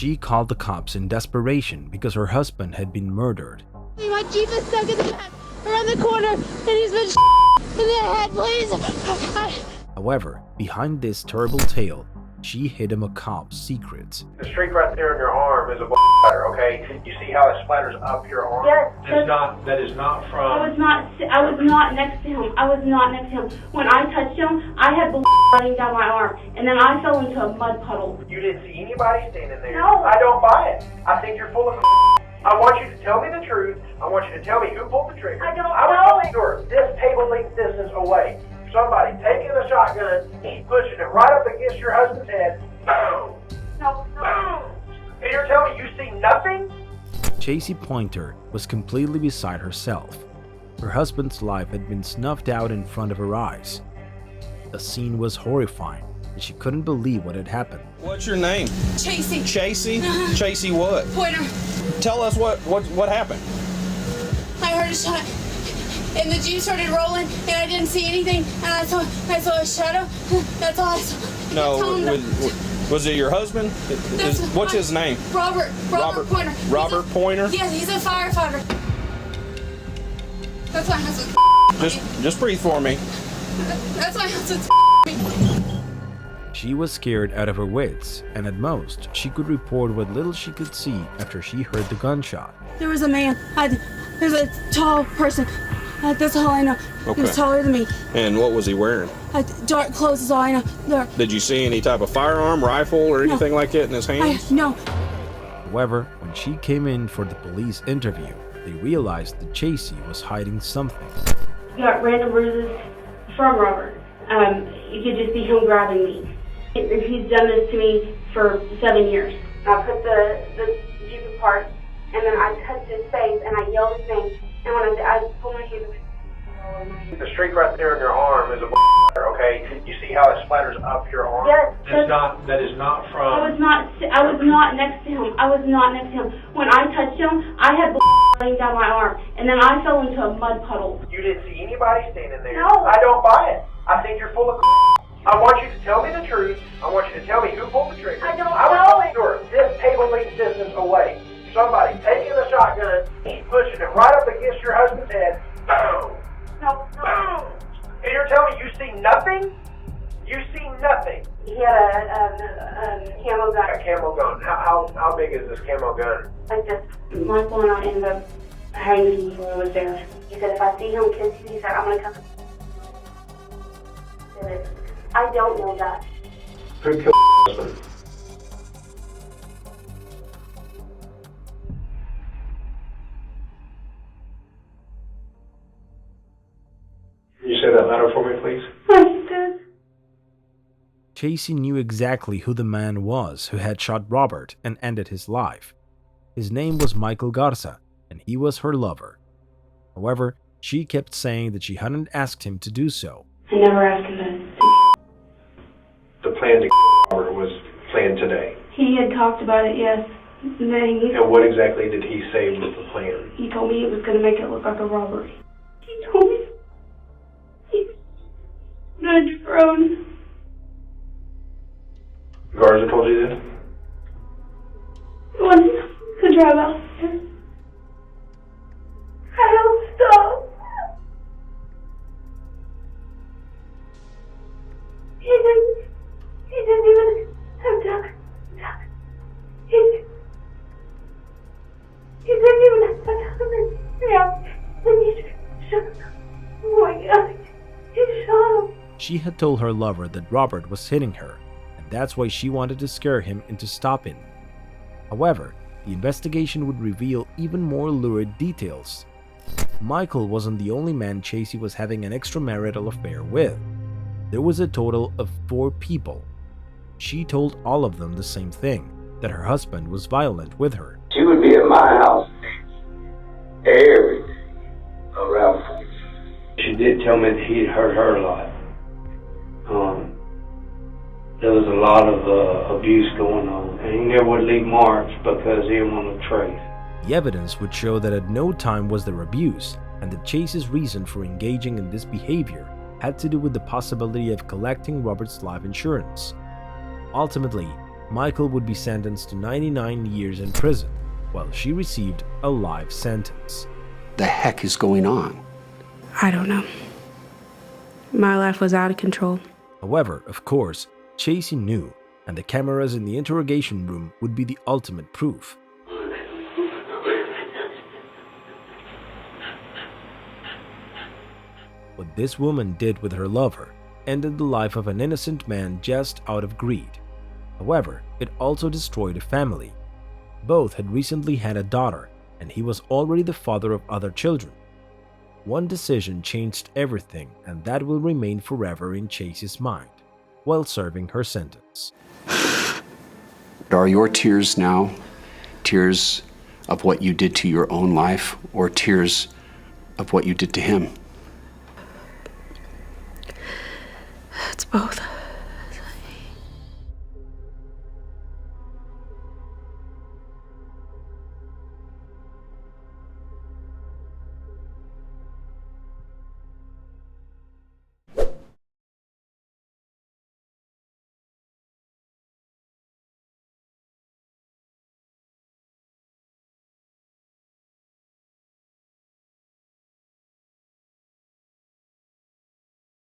She called the cops in desperation because her husband had been murdered. My Jeep is stuck in the back, around the corner, and he's been in the head, please. However, behind this terrible tale, she hid a macabre secret. The streak right there on your arm is a splatter, okay? You see how it splatters up your arm? Yes. That is not from... I was not next to him. I was not next to him. When I touched him, I had blood running down my arm, and then I fell into a mud puddle. You didn't see anybody standing there? No. I don't buy it. I think you're full of I want you to tell me the truth. I want you to tell me who pulled the trigger. I don't know. know. Sure, this table length distance away. Somebody taking a shotgun, pushing it right up against your husband's head. Boom. No. And you're telling me you see nothing? Chacey Poynter was completely beside herself. Her husband's life had been snuffed out in front of her eyes. The scene was horrifying, and she couldn't believe what had happened. What's your name? Chacey. Chacey? Chacey what? Poynter. Tell us what happened. I heard a shot, and the Jeep started rolling, and I didn't see anything, and I saw a shadow. That's all I saw. No, was it your husband? What's his name? Robert Poynter. Robert Poynter? Yeah, he's a firefighter. That's my husband. Just breathe for me. That's my husband. She was scared out of her wits, and at most, she could report what little she could see after she heard the gunshot. There was a man. There's a tall person. That's all I know. Okay. He was taller than me. And what was he wearing? Dark clothes is all I know. Dark. Did you see any type of firearm, rifle, or anything like that in his hands? No. However, when she came in for the police interview, they realized that Chacey was hiding something. You got random bruises from Robert. You could just see him grabbing me. He's done this to me for 7 years. I put the Jeep apart, and then I touched his face, and I yelled his name. And when I pulled my hand away. The streak right there on your arm is a splatter, okay? You see how it splatters up your arm? Yes. That is not from... I was not next to him. I was not next to him. When I touched him, I had blood running down my arm, and then I fell into a mud puddle. You didn't see anybody standing there? No. I don't buy it. I think you're full of I want you to tell me the truth. I want you to tell me who pulled the trigger. I don't know. was sure, this table length distance away. Somebody taking a shotgun, pushing it right up against your husband's head. Boom. No. And you're telling me you see nothing? You see nothing. He had a camo gun. A camo gun. How big is this camo gun? Like this. Michael and I ended up hanging when he was there. He said, if I see him kiss you, he said, I'm going to come. I don't know that. Who killed your husband? Can you say that louder for me, please? I did. Chacey knew exactly who the man was who had shot Robert and ended his life. His name was Michael Garza, and he was her lover. However, she kept saying that she hadn't asked him to do so. I never asked him to. The plan to Robert was planned today. He had talked about it, yes. And what exactly did he say was the plan? He told me it was going to make it look like a robbery. He told me he was on a drone. Garza told you that? He wanted to drive out there. I don't stop. He didn't even have time. He didn't even have time. Yeah. He shot him. Oh my God. He shot him. She had told her lover that Robert was hitting her, and that's why she wanted to scare him into stopping. However, the investigation would reveal even more lurid details. Michael wasn't the only man Chacey was having an extramarital affair with. There was a total of 4 people. She told all of them the same thing, that her husband was violent with her. She would be at my house every day around. She did tell me that he had hurt her a lot. There was a lot of abuse going on, and he never would leave marks because he didn't want to trace. The evidence would show that at no time was there abuse, and that Chacey's reason for engaging in this behavior had to do with the possibility of collecting Robert's life insurance. Ultimately, Michael would be sentenced to 99 years in prison, while she received a life sentence. The heck is going on? I don't know. My life was out of control. However, of course, Chacey knew, and the cameras in the interrogation room would be the ultimate proof. What this woman did with her lover ended the life of an innocent man just out of greed. However, it also destroyed a family. Both had recently had a daughter, and he was already the father of other children. One decision changed everything, and that will remain forever in Chacey's mind while serving her sentence. Are your tears now tears of what you did to your own life, or tears of what you did to him? It's both.